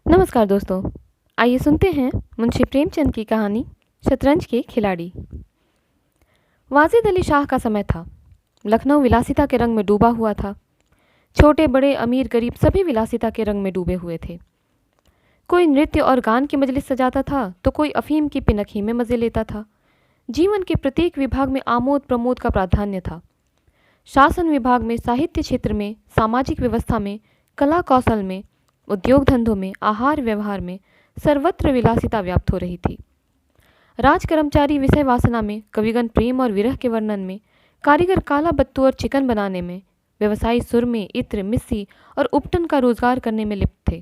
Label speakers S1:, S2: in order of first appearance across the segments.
S1: नमस्कार दोस्तों। आइए सुनते हैं मुंशी प्रेमचंद की कहानी शतरंज के खिलाड़ी। वाजिद अली शाह का समय था। लखनऊ विलासिता के रंग में डूबा हुआ था। छोटे बड़े अमीर गरीब सभी विलासिता के रंग में डूबे हुए थे। कोई नृत्य और गान की मजलिस सजाता था तो कोई अफीम की पिनखी में मज़े लेता था। जीवन के प्रत्येक विभाग में आमोद प्रमोद का प्राधान्य था। शासन विभाग में, साहित्य क्षेत्र में, सामाजिक व्यवस्था में, कला कौशल में, उद्योग धंधों में, आहार व्यवहार में सर्वत्र विलासिता व्याप्त हो रही थी। राज कर्मचारी विषय वासना में, कविगण प्रेम और विरह के वर्णन में, कारीगर काला बत्तू और चिकन बनाने में, व्यवसायी सुरमे, इत्र, मिस्सी और उपटन का रोजगार करने में लिप्त थे।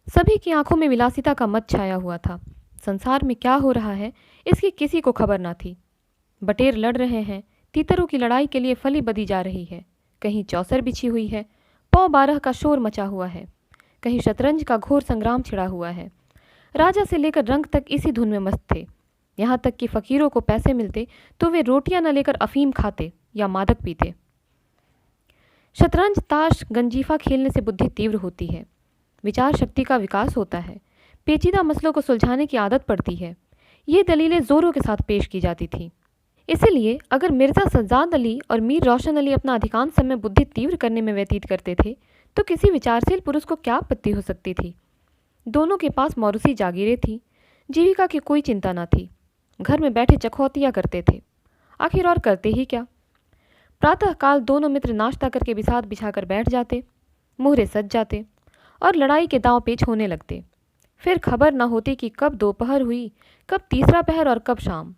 S1: सभी की आंखों में विलासिता का मत छाया हुआ था। संसार में क्या हो रहा है इसकी किसी को खबर ना थी। बटेर लड़ रहे हैं, तीतरों की लड़ाई के लिए फली बदी जा रही है, कहीं चौसर बिछी हुई है, पौ 12 का शोर मचा हुआ है, कहीं शतरंज का घोर संग्राम छिड़ा हुआ है। राजा से लेकर रंग तक इसी धुन में मस्त थे। यहाँ तक कि फकीरों को पैसे मिलते तो वे रोटियां न लेकर अफीम खाते या मादक पीते। शतरंज, ताश, गंजीफा खेलने से बुद्धि तीव्र होती है, विचार शक्ति का विकास होता है, पेचीदा मसलों को सुलझाने की आदत पड़ती है। ये दलीलें जोरों के साथ पेश की जाती थी। इसीलिए अगर मिर्ज़ा सज्जाद अली और मीर रोशन अली अपना अधिकांश समय बुद्धि तीव्र करने में व्यतीत करते थे तो किसी विचारशील पुरुष को क्या आपत्ति हो सकती थी। दोनों के पास मौरूसी जागीरें थी, जीविका की कोई चिंता न थी। घर में बैठे चखौतिया करते थे। आखिर और करते ही क्या। प्रातःकाल दोनों मित्र नाश्ता करके बिसात बिछाकर बैठ जाते, मुहरे सज जाते और लड़ाई के दांव पेच होने लगते। फिर खबर न होती कि कब दोपहर हुई, कब तीसरा पहर और कब शाम।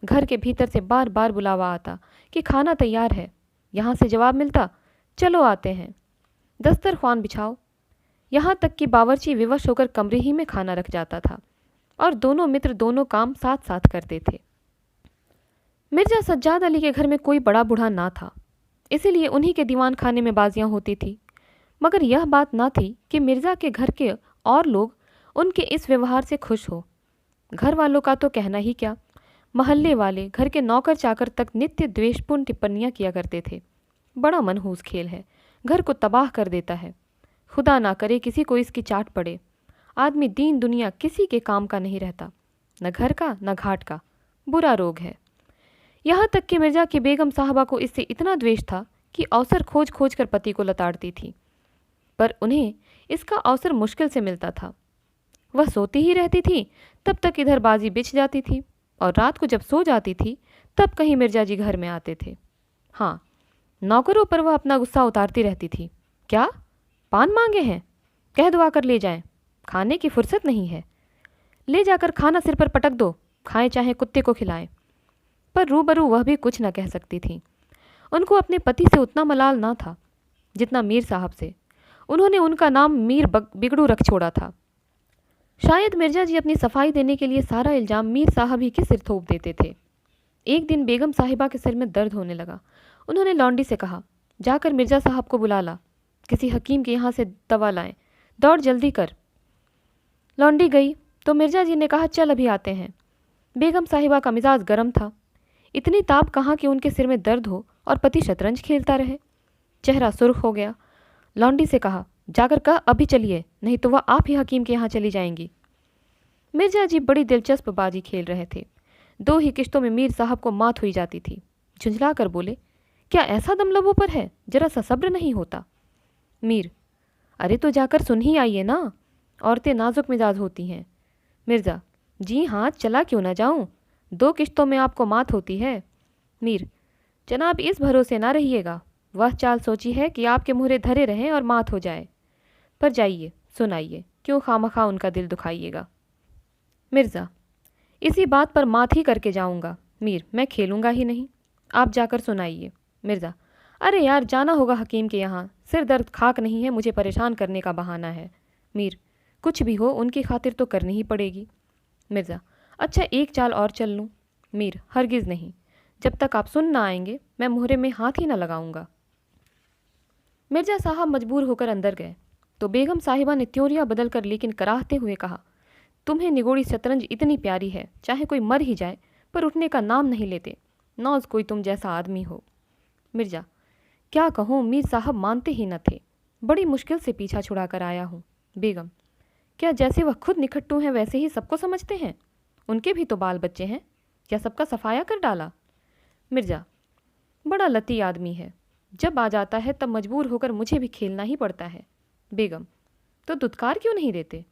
S1: घर के भीतर से बार बार बुलावा आता कि खाना तैयार है। यहाँ से जवाब मिलता, चलो आते हैं। दस्तरख्वान बिछाओ। यहाँ तक कि बावर्ची विवश होकर कमरे ही में खाना रख जाता था और दोनों मित्र दोनों काम साथ साथ करते थे। मिर्जा सज्जाद अली के घर में कोई बड़ा बूढ़ा ना था, इसीलिए उन्हीं के दीवान खाने में बाजियां होती थी। मगर यह बात ना थी कि मिर्जा के घर के और लोग उनके इस व्यवहार से खुश हो। घर वालों का तो कहना ही क्या, महल्ले वाले, घर के नौकर चाकर तक नित्य द्वेषपूर्ण टिप्पणियां किया करते थे। बड़ा मनहूस खेल है, घर को तबाह कर देता है। खुदा ना करे किसी को इसकी चाट पड़े। आदमी दीन दुनिया किसी के काम का नहीं रहता, न घर का न घाट का। बुरा रोग है। यहाँ तक कि मिर्जा की बेगम साहबा को इससे इतना द्वेष था कि अवसर खोज खोज कर पति को लताड़ती थी, पर उन्हें इसका अवसर मुश्किल से मिलता था। वह सोती ही रहती थी, तब तक इधर बाजी बिछ जाती थी और रात को जब सो जाती थी तब कहीं मिर्जा जी घर में आते थे। हाँ, नौकरों पर वह अपना गुस्सा उतारती रहती थी। क्या पान मांगे हैं? कह दो आकर ले जाएं। खाने की फुर्सत नहीं है। ले जाकर खाना सिर पर पटक दो, खाएं चाहे कुत्ते को खिलाएं। पर रूबरू वह भी कुछ न कह सकती थी। उनको अपने पति से उतना मलाल ना था जितना मीर साहब से। उन्होंने उनका नाम मीर बिगड़ू रख छोड़ा था। शायद मिर्जा जी अपनी सफाई देने के लिए सारा इल्जाम मीर साहब ही के सिर थोप देते थे। एक दिन बेगम साहिबा के सिर में दर्द होने लगा। उन्होंने लौंडी से कहा, जाकर मिर्जा साहब को बुला ला, किसी हकीम के यहाँ से दवा लाएं, दौड़ जल्दी कर। लौंडी गई तो मिर्जा जी ने कहा, चल अभी आते हैं। बेगम साहिबा का मिजाज गर्म था। इतनी ताप कहाँ कि उनके सिर में दर्द हो और पति शतरंज खेलता रहे। चेहरा सुर्ख हो गया। लौंडी से कहा, जाकर कह अभी चलिए, नहीं तो वह आप ही हकीम के यहाँ चली जाएंगी। मिर्जा जी बड़ी दिलचस्प बाजी खेल रहे थे। 2 ही किश्तों में मीर साहब को मात हुई जाती थी। झुंझला कर बोले, क्या ऐसा दम लबों पर है, जरा सा सब्र नहीं होता? मीर, अरे तो जाकर सुन ही आइए ना, औरतें नाजुक मिजाज होती हैं। मिर्जा, जी हाँ, चला क्यों ना जाऊं, 2 किश्तों में आपको मात होती है। मीर, जनाब इस भरोसे ना रहिएगा, वह चाल सोची है कि आपके मुहरे धरे रहें और मात हो जाए। पर जाइए सुनाइए, क्यों खामखा उनका दिल दुखाइएगा। मिर्ज़ा, इसी बात पर मात ही करके जाऊंगा। मीर, मैं खेलूंगा ही नहीं, आप जाकर सुनाइए। मिर्ज़ा, अरे यार, जाना होगा हकीम के यहाँ, सिर दर्द खाक नहीं है, मुझे परेशान करने का बहाना है। मीर, कुछ भी हो उनकी खातिर तो करनी ही पड़ेगी। मिर्ज़ा, अच्छा एक चाल और चल लूँ? मीर, हरगिज़ नहीं, जब तक आप सुन ना आएंगे मैं मुहरे में हाथ ही ना लगाऊंगा। मिर्जा साहब मजबूर होकर अंदर गए तो बेगम साहिबा ने त्योरिया बदल कर लेकिन कराहते हुए कहा, तुम्हें निगोड़ी शतरंज इतनी प्यारी है, चाहे कोई मर ही जाए पर उठने का नाम नहीं लेते, नौज कोई तुम जैसा आदमी हो। मिर्जा, क्या कहूँ, मीर साहब मानते ही न थे। बड़ी मुश्किल से पीछा छुड़ा कर आया हूँ। बेगम, क्या जैसे वह खुद निखट्टू हैं वैसे ही सबको समझते हैं? उनके भी तो बाल बच्चे हैं, क्या सबका सफाया कर डाला? मिर्जा, बड़ा लती आदमी है, जब आ जाता है तब मजबूर होकर मुझे भी खेलना ही पड़ता है। बेगम, तो दुत्कार क्यों नहीं देते?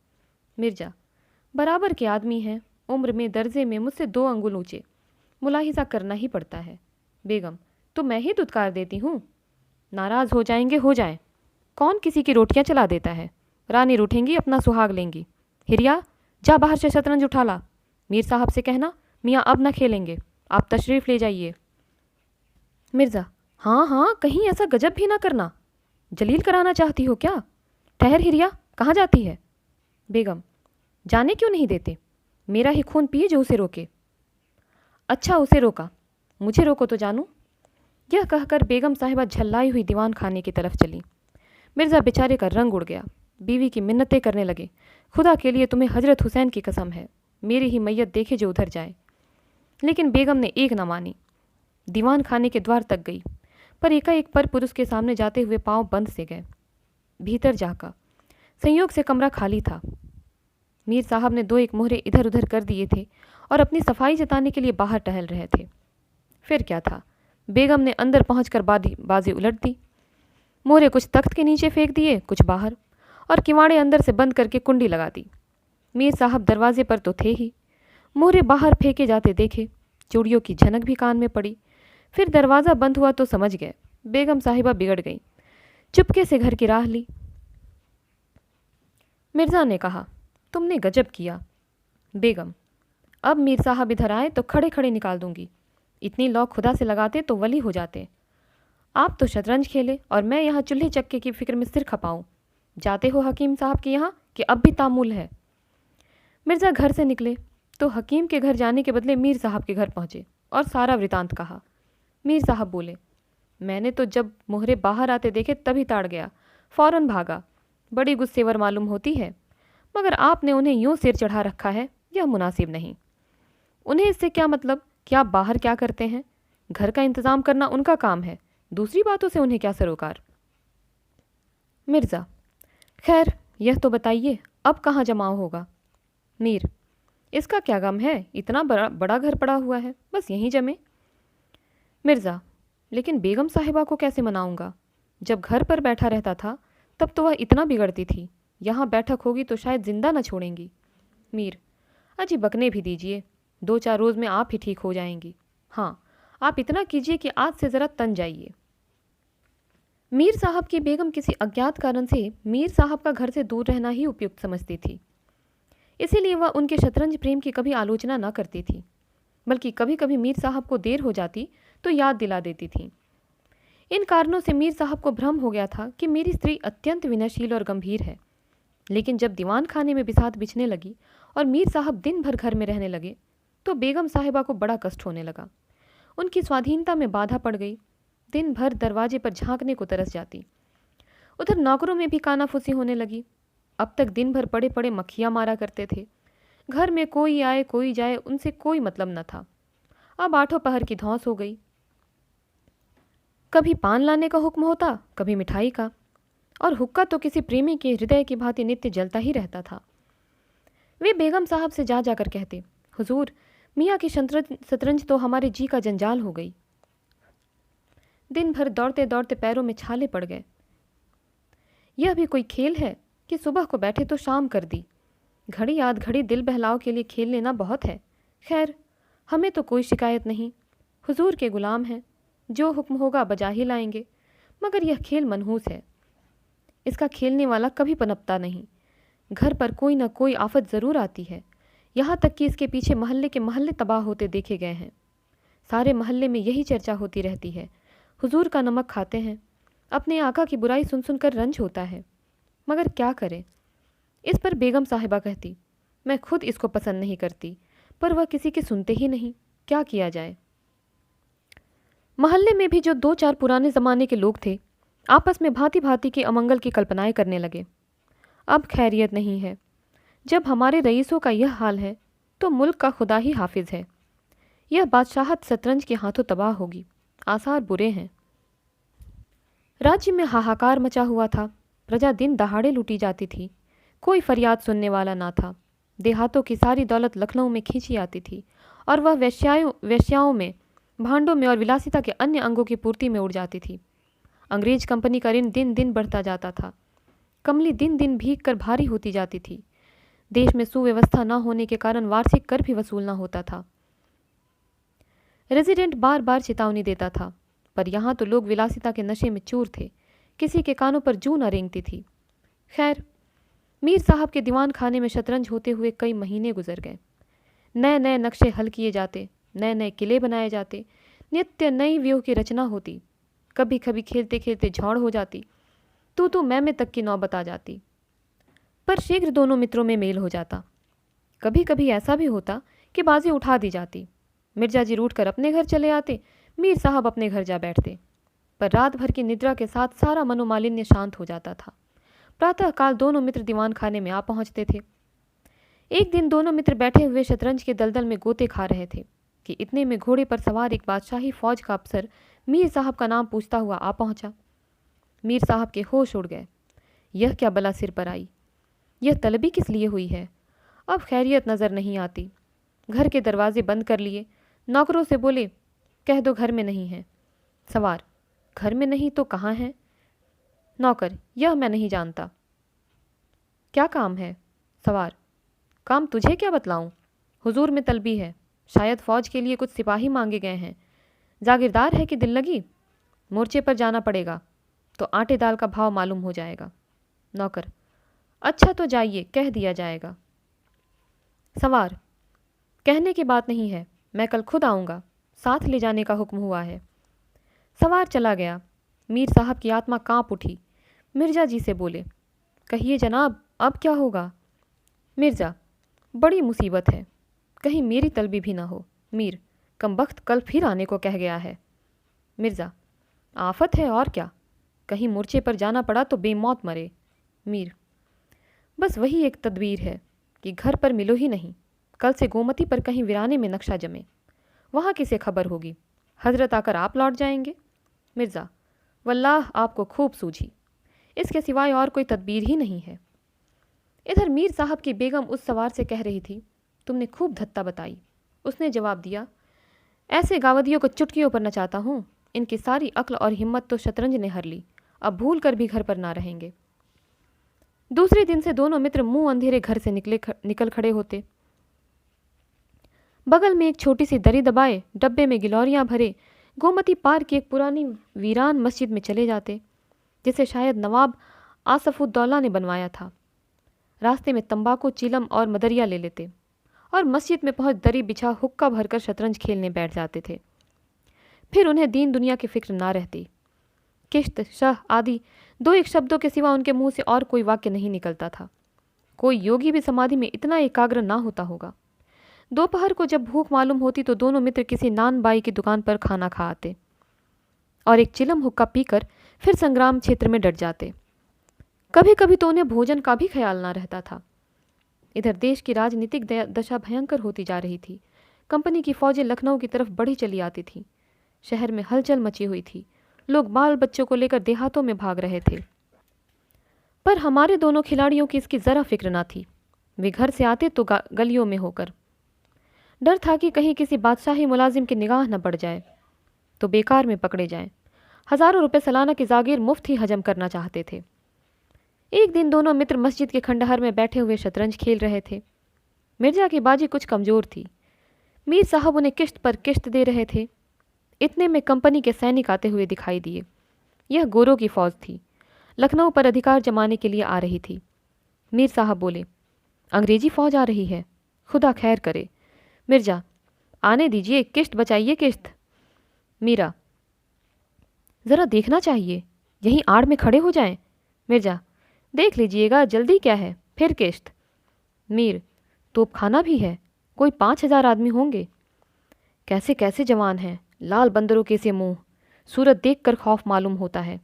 S1: मिर्जा, बराबर के आदमी हैं, उम्र में दर्जे में मुझसे 2 अंगुल ऊंचे, मुलाहिजा करना ही पड़ता है। बेगम, तो मैं ही दुत्कार देती हूँ। नाराज़ हो जाएंगे हो जाएं, कौन किसी की रोटियां चला देता है? रानी रूठेंगी, अपना सुहाग लेंगी। हिरिया, जा बाहर से शतरंज उठा ला। मीर साहब से कहना मियाँ अब न खेलेंगे, आप तशरीफ़ ले जाइए। मिर्ज़ा, हाँ हाँ, कहीं ऐसा गजब भी ना करना। जलील कराना चाहती हो क्या? ठहर हिरिया, कहाँ जाती है? बेगम, जाने क्यों नहीं देते? मेरा ही खून पिए जो उसे रोके। अच्छा, उसे रोका, मुझे रोको तो जानूं। यह कहकर बेगम साहिबा झल्लाई हुई दीवान खाने की तरफ चली। मिर्ज़ा बेचारे का रंग उड़ गया। बीवी की मिन्नतें करने लगे, खुदा के लिए तुम्हें हजरत हुसैन की कसम है, मेरी ही मैयत देखे जो उधर जाए। लेकिन बेगम ने एक न मानी। दीवान खाने के द्वार तक गई, पर एकाएक पर पुरुष के सामने जाते हुए पांव बंद से गए। भीतर जाकर संयोग से कमरा खाली था। मीर साहब ने 2-1 मोहरे इधर उधर कर दिए थे और अपनी सफाई जताने के लिए बाहर टहल रहे थे। फिर क्या था, बेगम ने अंदर पहुंचकर बाजी उलट दी। मोहरे कुछ तख्त के नीचे फेंक दिए, कुछ बाहर, और किवाड़े अंदर से बंद करके कुंडी लगा दी। मीर साहब दरवाजे पर तो थे ही, मोहरे बाहर फेंके जाते देखे, चूड़ियों की झनक भी कान में पड़ी। फिर दरवाज़ा बंद हुआ तो समझ गए बेगम साहिबा बिगड़ गई। चुपके से घर की राह ली। मिर्ज़ा ने कहा, तुमने गजब किया। बेगम, अब मीर साहब इधर आए तो खड़े खड़े निकाल दूंगी। इतनी लौ खुदा से लगाते तो वली हो जाते। आप तो शतरंज खेले और मैं यहाँ चूल्हे चक्के की फिक्र में सिर खपाऊं। जाते हो हकीम साहब के यहाँ कि अब भी तामुल है? मिर्ज़ा घर से निकले तो हकीम के घर जाने के बदले मीर साहब के घर पहुँचे और सारा वृतांत कहा। मीर साहब बोले, मैंने तो जब मोहरे बाहर आते देखे तभी ताड़ गया, फ़ौरन भागा। बड़ी गुस्सेवर मालूम होती है, मगर आपने उन्हें यूं सिर चढ़ा रखा है, यह मुनासिब नहीं। उन्हें इससे क्या मतलब कि आप बाहर क्या करते हैं? घर का इंतज़ाम करना उनका काम है, दूसरी बातों से उन्हें क्या सरोकार? मिर्ज़ा, खैर यह तो बताइए अब कहाँ जमाव होगा? मीर, इसका क्या गम है, इतना बड़ा घर पड़ा हुआ है, बस यहीं जमे। मिर्ज़ा, लेकिन बेगम साहिबा को कैसे मनाऊंगा? जब घर पर बैठा रहता था तब तो वह इतना बिगड़ती थी, यहाँ बैठक होगी तो शायद जिंदा न छोड़ेंगी। मीर, अजी बकने भी दीजिए, 2-4 रोज़ में आप ही ठीक हो जाएंगी। हाँ, आप इतना कीजिए कि आज से ज़रा तन जाइए। मीर साहब की बेगम किसी अज्ञात कारण से मीर साहब का घर से दूर रहना ही उपयुक्त समझती थी, इसीलिए वह उनके शतरंज प्रेम की कभी आलोचना न करती थी, बल्कि कभी कभी मीर साहब को देर हो जाती तो याद दिला देती थी। इन कारणों से मीर साहब को भ्रम हो गया था कि मेरी स्त्री अत्यंत विनयशील और गंभीर है। लेकिन जब दीवान खाने में बिसात बिछने लगी और मीर साहब दिन भर घर में रहने लगे तो बेगम साहिबा को बड़ा कष्ट होने लगा। उनकी स्वाधीनता में बाधा पड़ गई। दिन भर दरवाजे पर झांकने को तरस जाती। उधर नौकरों में भी कानाफूसी होने लगी। अब तक दिन भर पड़े पड़े मक्खियाँ मारा करते थे। घर में कोई आए कोई जाए, उनसे कोई मतलब न था। अब 8 पहर की धौंस हो गई। कभी पान लाने का हुक्म होता, कभी मिठाई का, और हुक्का तो किसी प्रेमी के हृदय की भांति नित्य जलता ही रहता था। वे बेगम साहब से जा जाकर कहते, हुजूर, मियाँ की शतरंज तो हमारे जी का जंजाल हो गई। दिन भर दौड़ते दौड़ते पैरों में छाले पड़ गए। यह भी कोई खेल है कि सुबह को बैठे तो शाम कर दी। घड़ी आध घड़ी दिल बहलाव के लिए खेल लेना बहुत है। खैर, हमें तो कोई शिकायत नहीं, हुजूर के गुलाम हैं, जो हुक्म होगा बजा ही लाएंगे। मगर यह खेल मनहूस है, इसका खेलने वाला कभी पनपता नहीं। घर पर कोई न कोई आफत ज़रूर आती है। यहाँ तक कि इसके पीछे मोहल्ले के मोहल्ले तबाह होते देखे गए हैं। सारे मोहल्ले में यही चर्चा होती रहती है, हुजूर का नमक खाते हैं। अपने आका की बुराई सुन सुनकर रंज होता है, मगर क्या करें। इस पर बेगम साहिबा कहती, मैं खुद इसको पसंद नहीं करती, पर वह किसी के सुनते ही नहीं, क्या किया जाए। मोहल्ले में भी जो 2-4 पुराने ज़माने के लोग थे, आपस में भांति भांति के अमंगल की कल्पनाएं करने लगे। अब खैरियत नहीं है। जब हमारे रईसों का यह हाल है तो मुल्क का खुदा ही हाफिज है। यह बादशाहत शतरंज के हाथों तबाह होगी, आसार बुरे हैं। राज्य में हाहाकार मचा हुआ था। प्रजा दिन दहाड़े लूटी जाती थी। कोई फरियाद सुनने वाला ना था। देहातों की सारी दौलत लखनऊ में खींची आती थी और वह वेश्याओं में, भांडों में और विलासिता के अन्य अंगों की पूर्ति में उड़ जाती थी। अंग्रेज कंपनी का ऋण दिन दिन बढ़ता जाता था। कमली दिन दिन भीग कर भारी होती जाती थी। देश में सुव्यवस्था न होने के कारण वार्षिक कर भी वसूलना होता था। रेजिडेंट बार बार चेतावनी देता था, पर यहाँ तो लोग विलासिता के नशे में चूर थे। किसी के कानों पर जूं न रेंगती थी। खैर, मीर साहब के दीवान खाने में शतरंज होते हुए कई महीने गुजर गए। नए नए नक्शे हल किए जाते, नए नए किले बनाए जाते, नित्य नई व्यूह की रचना होती। कभी कभी खेलते खेलते झौड़ हो जाती, तू मैं तक की नौबत आ जाती। पर शीघ्र दोनों मित्रों में मेल हो जाता। कभी कभी ऐसा भी होता कि बाजी उठा दी जाती। मिर्जा जी रूठ कर अपने घर चले आते, मीर साहब अपने घर जा बैठते। पर रात भर की निद्रा के साथ सारा मनोमालिन्य शांत हो जाता था। प्रातःकाल दोनों मित्र दीवान खाने में आ पहुंचते थे। एक दिन दोनों मित्र बैठे हुए शतरंज के दलदल में गोते खा रहे थे कि इतने में घोड़े पर सवार एक बादशाही फौज का अफसर मीर साहब का नाम पूछता हुआ आ पहुंचा। मीर साहब के होश उड़ गए। यह क्या बला सिर पर आई? यह तलबी किस लिए हुई है? अब खैरियत नज़र नहीं आती। घर के दरवाजे बंद कर लिए। नौकरों से बोले, कह दो घर में नहीं है। सवार, घर में नहीं तो कहाँ है? नौकर, यह मैं नहीं जानता। क्या काम है? सवार, काम तुझे क्या बतलाऊं? हुजूर में तलबी है, शायद फौज के लिए कुछ सिपाही मांगे गए हैं। जागीरदार है कि दिल लगी? मोर्चे पर जाना पड़ेगा तो आटे दाल का भाव मालूम हो जाएगा। नौकर, अच्छा तो जाइए, कह दिया जाएगा। सवार, कहने की बात नहीं है, मैं कल खुद आऊँगा, साथ ले जाने का हुक्म हुआ है। सवार चला गया। मीर साहब की आत्मा कांप उठी। मिर्जा जी से बोले, कहिए जनाब, अब क्या होगा? मिर्जा, बड़ी मुसीबत है, कहीं मेरी तलबी भी ना हो। मीर, कमबख्त कल फिर आने को कह गया है। मिर्जा, आफत है और क्या, कहीं मोर्चे पर जाना पड़ा तो बेमौत मरे। मीर, बस वही एक तदबीर है कि घर पर मिलो ही नहीं। कल से गोमती पर कहीं वीराने में नक्शा जमे, वहाँ किसे खबर होगी? हजरत आकर आप लौट जाएंगे। मिर्ज़ा, वल्लाह आपको खूब सूझी, इसके सिवाय और कोई तदबीर ही नहीं है। इधर मीर साहब की बेगम उस सवार से कह रही थी, तुमने खूब धत्ता बताई। उसने जवाब दिया, ऐसे गावदियों को चुटकियों पर नचाता हूँ, इनकी सारी अक्ल और हिम्मत तो शतरंज ने हर ली, अब भूल कर भी घर पर ना रहेंगे। दूसरे दिन से दोनों मित्र मुंह अंधेरे घर से निकल खड़े होते। बगल में एक छोटी सी दरी दबाए, डब्बे में गिलौरियां भरे, गोमती पार की एक पुरानी वीरान मस्जिद में चले जाते, जिसे शायद नवाब आसफुद्दौला ने बनवाया था। रास्ते में तंबाकू, चिलम और मदरिया ले लेते और मस्जिद में पहुंच दरी बिछा हुक्का भरकर शतरंज खेलने बैठ जाते थे। फिर उन्हें दीन दुनिया की फिक्र ना रहती। किश्त, शह आदि दो एक शब्दों के सिवा उनके मुंह से और कोई वाक्य नहीं निकलता था। कोई योगी भी समाधि में इतना एकाग्र ना होता होगा। दोपहर को जब भूख मालूम होती तो दोनों मित्र किसी नान बाई की दुकान पर खाना खा आते और एक चिलम हुक्का पीकर फिर संग्राम क्षेत्र में डट जाते। कभी कभी तो उन्हें भोजन का भी ख्याल ना रहता था। इधर देश की राजनीतिक दशा भयंकर होती जा रही थी। कंपनी की फौजें लखनऊ की तरफ बढ़ी चली आती थीं। शहर में हलचल मची हुई थी। लोग बाल बच्चों को लेकर देहातों में भाग रहे थे। पर हमारे दोनों खिलाड़ियों की इसकी ज़रा फिक्र ना थी। वे घर से आते तो गलियों में होकर। डर था कि कहीं किसी बादशाही मुलाजिम की निगाह न पड़ जाए तो बेकार में पकड़े जाएं। हज़ारों रुपए सालाना की जागीर मुफ्त ही हजम करना चाहते थे। एक दिन दोनों मित्र मस्जिद के खंडहर में बैठे हुए शतरंज खेल रहे थे। मिर्जा की बाजी कुछ कमज़ोर थी। मीर साहब उन्हें किश्त पर किश्त दे रहे थे। इतने में कंपनी के सैनिक आते हुए दिखाई दिए। यह गोरों की फौज थी, लखनऊ पर अधिकार जमाने के लिए आ रही थी। मीर साहब बोले, अंग्रेजी फौज आ रही है, खुदा खैर करे। मिर्जा, आने दीजिए, किश्त बचाइए किश्त। मीरा, ज़रा देखना चाहिए, यहीं आड़ में खड़े हो जाएं। मिर्जा, देख लीजिएगा, जल्दी क्या है, फिर किश्त। मीर, तोप खाना भी है, कोई 5,000 आदमी होंगे। कैसे कैसे जवान हैं, लाल बंदरों के से मुंह, सूरत देख कर खौफ मालूम होता है।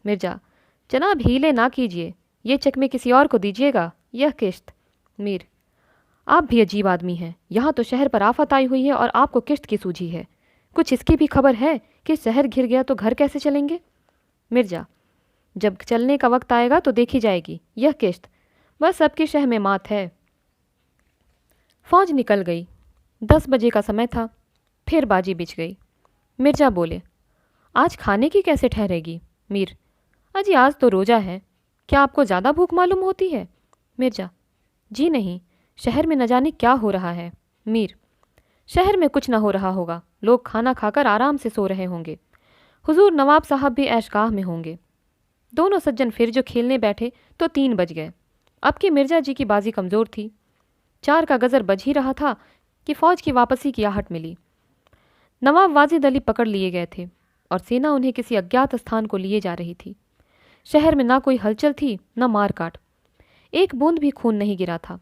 S1: मिर्जा, जनाब हीले ना कीजिए, ये चकमे किसी और को दीजिएगा, यह किश्त। मीर, आप भी अजीब आदमी हैं, यहाँ तो शहर पर आफत आई हुई है और आपको किश्त की सूझी है। कुछ इसकी भी खबर है कि शहर घिर गया तो घर कैसे चलेंगे? मिर्जा, जब चलने का वक्त आएगा तो देखी जाएगी, यह किश्त। बस सबकी शह में मात है। फौज निकल गई। 10 बजे का समय था। फिर बाजी बिछ गई। मिर्जा बोले, आज खाने की कैसे ठहरेगी? मीर, अजी आज तो रोजा है, क्या आपको ज़्यादा भूख मालूम होती है? मिर्जा, जी नहीं, शहर में न जाने क्या हो रहा है। मीर, शहर में कुछ न हो रहा होगा, लोग खाना खाकर आराम से सो रहे होंगे। हुजूर नवाब साहब भी ऐशगाह में होंगे। दोनों सज्जन फिर जो खेलने बैठे तो 3 बज गए। अब की मिर्जा जी की बाजी कमज़ोर थी। 4 का गज़र बज ही रहा था कि फ़ौज की वापसी की आहट मिली। नवाब वाजिद अली पकड़ लिए गए थे और सेना उन्हें किसी अज्ञात स्थान को लिए जा रही थी। शहर में ना कोई हलचल थी, न मार काट। एक बूंद भी खून नहीं गिरा था।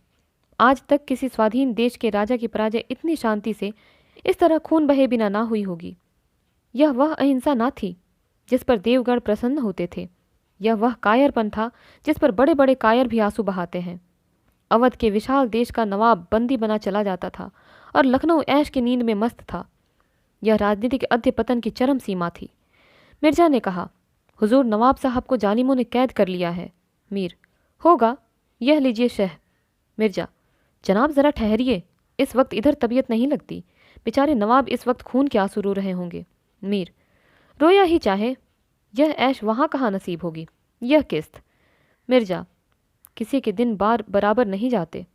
S1: आज तक किसी स्वाधीन देश के राजा की पराजय इतनी शांति से, इस तरह खून बहे बिना ना हुई होगी। यह वह अहिंसा ना थी जिस पर देवगढ़ प्रसन्न होते थे। यह वह कायरपन था जिस पर बड़े बड़े कायर भी आंसू बहाते हैं। अवध के विशाल देश का नवाब बंदी बना चला जाता था और लखनऊ ऐश की नींद में मस्त था। यह राजनीतिक अध्य पतन की चरम सीमा थी। मिर्जा ने कहा, हुजूर नवाब साहब को जालिमों ने कैद कर लिया है। मीर, होगा, यह लीजिए शह। मिर्जा, जनाब ज़रा ठहरिए, इस वक्त इधर तबीयत नहीं लगती। बेचारे नवाब इस वक्त खून के आंसू रो रहे होंगे। मीर, रोया ही चाहे, यह ऐश वहाँ कहाँ नसीब होगी, यह किस्त। मिर्जा, किसी के दिन बार बराबर नहीं जाते।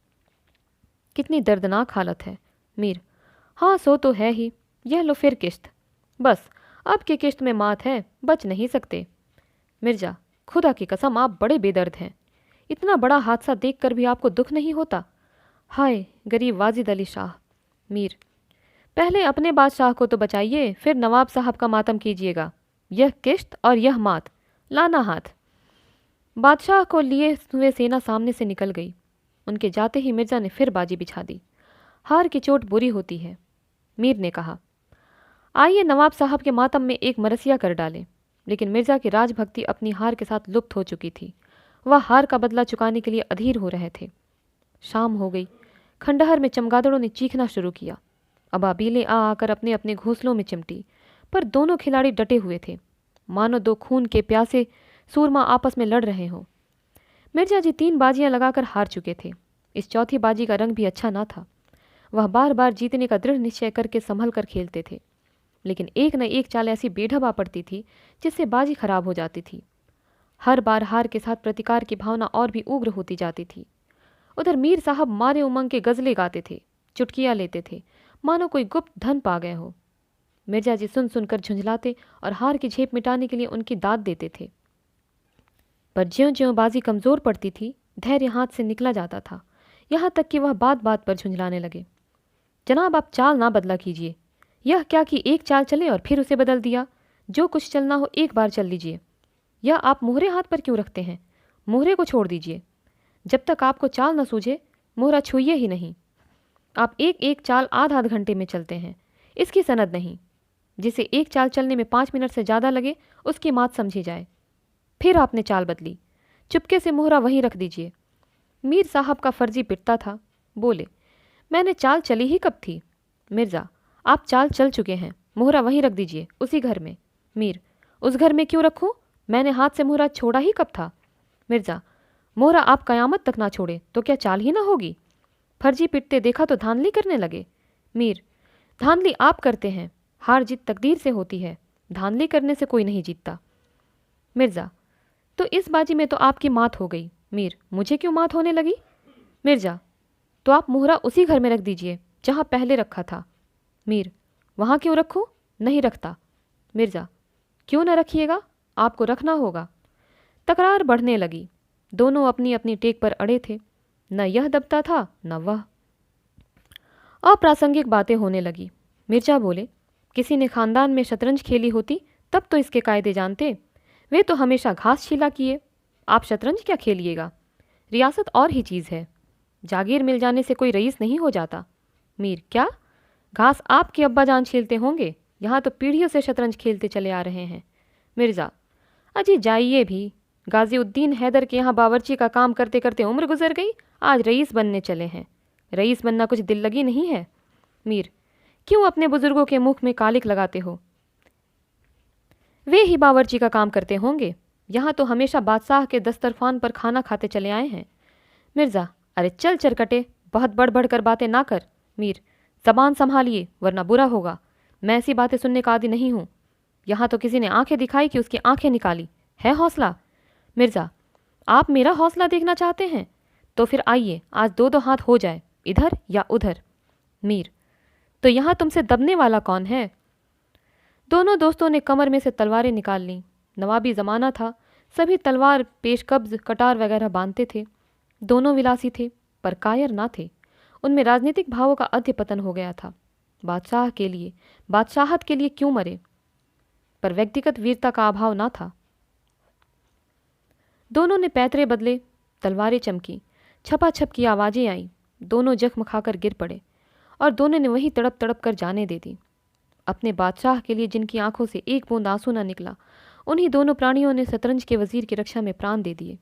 S1: कितनी दर्दनाक हालत है। मीर, हाँ सो तो है ही, यह लो फिर किश्त। बस अब की किश्त में मात है, बच नहीं सकते। मिर्जा, खुदा की कसम आप बड़े बेदर्द हैं। इतना बड़ा हादसा देखकर भी आपको दुख नहीं होता? हाय गरीब वाजिद अली शाह। मीर, पहले अपने बादशाह को तो बचाइए, फिर नवाब साहब का मातम कीजिएगा। यह किश्त और यह मात, लाना हाथ। बादशाह को लिए हुए सेना सामने से निकल गई। उनके जाते ही मिर्जा ने फिर बाजी बिछा दी। हार की चोट बुरी होती है। मीर ने कहा, आइए नवाब साहब के मातम में एक मरसिया कर डालें। लेकिन मिर्जा की राजभक्ति अपनी हार के साथ लुप्त हो चुकी थी। वह हार का बदला चुकाने के लिए अधीर हो रहे थे। शाम हो गई। खंडहर में चमगादड़ों ने चीखना शुरू किया। अबाबीलें आ आकर अपने अपने घोंसलों में चिमटी, पर दोनों खिलाड़ी डटे हुए थे, मानो दो खून के प्यासे सूरमा आपस में लड़ रहे हों। मिर्जा जी 3 बाजियां लगाकर हार चुके थे। इस चौथी बाजी का रंग भी अच्छा ना था। वह बार बार जीतने का दृढ़ निश्चय करके संभल कर खेलते थे, लेकिन एक न एक चाल ऐसी बेढब आ पड़ती थी जिससे बाजी खराब हो जाती थी। हर बार हार के साथ प्रतिकार की भावना और भी उग्र होती जाती थी। उधर मीर साहब मारे उमंग के गजले गाते थे, चुटकियां लेते थे, मानो कोई गुप्त धन पा गए हो। मिर्जा जी सुन सुनकर झुंझलाते और हार की झेप मिटाने के लिए उनकी दाद देते थे। पर ज्यों ज्यों बाजी कमज़ोर पड़ती थी, धैर्य हाथ से निकला जाता था, यहाँ तक कि वह बात बात पर झुंझलाने लगे। जनाब आप चाल ना बदला कीजिए। यह क्या कि एक चाल चले और फिर उसे बदल दिया। जो कुछ चलना हो एक बार चल लीजिए। यह आप मोहरे हाथ पर क्यों रखते हैं? मोहरे को छोड़ दीजिए। जब तक आपको चाल न सूझे, मोहरा छूइए ही नहीं। आप एक एक चाल आध आध घंटे में चलते हैं, इसकी सनद नहीं। जिसे एक चाल चलने में 5 मिनट से ज़्यादा लगे, उसकी मात समझी जाए। फिर आपने चाल बदली, चुपके से मोहरा वहीं रख दीजिए। मीर साहब का फर्जी पिटता था। बोले, मैंने चाल चली ही कब थी? मिर्जा, आप चाल चल चुके हैं, मोहरा वहीं रख दीजिए, उसी घर में। मीर, उस घर में क्यों रखूं? मैंने हाथ से मोहरा छोड़ा ही कब था? मिर्जा, मोहरा आप कयामत तक ना छोड़े तो क्या चाल ही ना होगी? फर्जी पिटते देखा तो धांधली करने लगे। मीर, धांधली आप करते हैं, हार जीत तकदीर से होती है, धांधली करने से कोई नहीं जीतता। मिर्जा, तो इस बाजी में तो आपकी मात हो गई। मीर, मुझे क्यों मात होने लगी? मिर्जा, तो आप मोहरा उसी घर में रख दीजिए जहाँ पहले रखा था। मीर, वहाँ क्यों रखूँ? नहीं रखता। मिर्जा, क्यों न रखिएगा, आपको रखना होगा। तकरार बढ़ने लगी। दोनों अपनी अपनी टेक पर अड़े थे। न यह दबता था न वह। अप्रासंगिक बातें होने लगी। मिर्जा बोले, किसी ने खानदान में शतरंज खेली होती तब तो इसके कायदे जानते। वे तो हमेशा घास छीला किए, आप शतरंज क्या खेलिएगा? रियासत और ही चीज़ है, जागीर मिल जाने से कोई रईस नहीं हो जाता। मीर, क्या घास आपके अब्बा जान छीलते होंगे? यहाँ तो पीढ़ियों से शतरंज खेलते चले आ रहे हैं। मिर्जा, अजी जाइए भी, गाजीउद्दीन हैदर के यहाँ बावर्ची का काम करते करते उम्र गुजर गई, आज रईस बनने चले हैं। रईस बनना कुछ दिल लगी नहीं है। मीर, क्यों अपने बुजुर्गों के मुख में कालिक लगाते हो? वे ही बावर्ची का काम करते होंगे, यहाँ तो हमेशा बादशाह के दस्तरखान पर खाना खाते चले आए हैं। मिर्ज़ा, अरे चल चरकटे, बहुत बढ़ बढ़ कर बातें ना कर। मीर, ज़बान संभालिए वरना बुरा होगा। मैं ऐसी बातें सुनने का आदी नहीं हूँ। यहाँ तो किसी ने आंखें दिखाई कि उसकी आंखें निकाली। है हौसला? मिर्ज़ा, आप मेरा हौसला देखना चाहते हैं? तो फिर आइए, आज दो दो हाथ हो जाए, इधर या उधर। मीर, तो यहाँ तुमसे दबने वाला कौन है? दोनों दोस्तों ने कमर में से तलवारें निकाल लीं। नवाबी ज़माना था, सभी तलवार पेशकब्ज कटार वगैरह बांधते थे। दोनों विलासी थे पर कायर ना थे। उनमें राजनीतिक भावों का अध्य पतन हो गया था। बादशाह के लिए, बादशाहत के लिए क्यों मरे, पर व्यक्तिगत वीरता का अभाव ना था। दोनों ने पैतरे बदले, तलवारें चमकी, छपाछप की आवाज़ें आईं। दोनों जख्म खाकर गिर पड़े और दोनों ने वहीं तड़प तड़प कर जाने दे दी। अपने बादशाह के लिए जिनकी आंखों से एक बूंद आंसू न निकला, उन्हीं दोनों प्राणियों ने शतरंज के वजीर की रक्षा में प्राण दे दिए।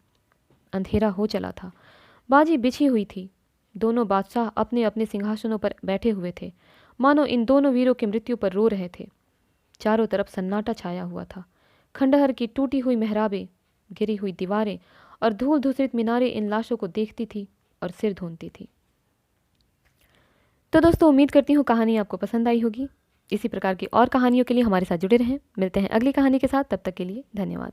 S1: अंधेरा हो चला था, बाजी बिछी हुई थी। दोनों बादशाह अपने अपने सिंहासनों पर बैठे हुए थे, मानो इन दोनों वीरों की मृत्यु पर रो रहे थे। चारों तरफ सन्नाटा छाया हुआ था। खंडहर की टूटी हुई मेहराबें, गिरी हुई दीवारें और धूल धूसरित मीनारें इन लाशों को देखती थी और सिर धूनती थी। तो दोस्तों, उम्मीद करती हूँ कहानी आपको पसंद आई होगी। इसी प्रकार की और कहानियों के लिए हमारे साथ जुड़े रहें। मिलते हैं अगली कहानी के साथ, तब तक के लिए धन्यवाद।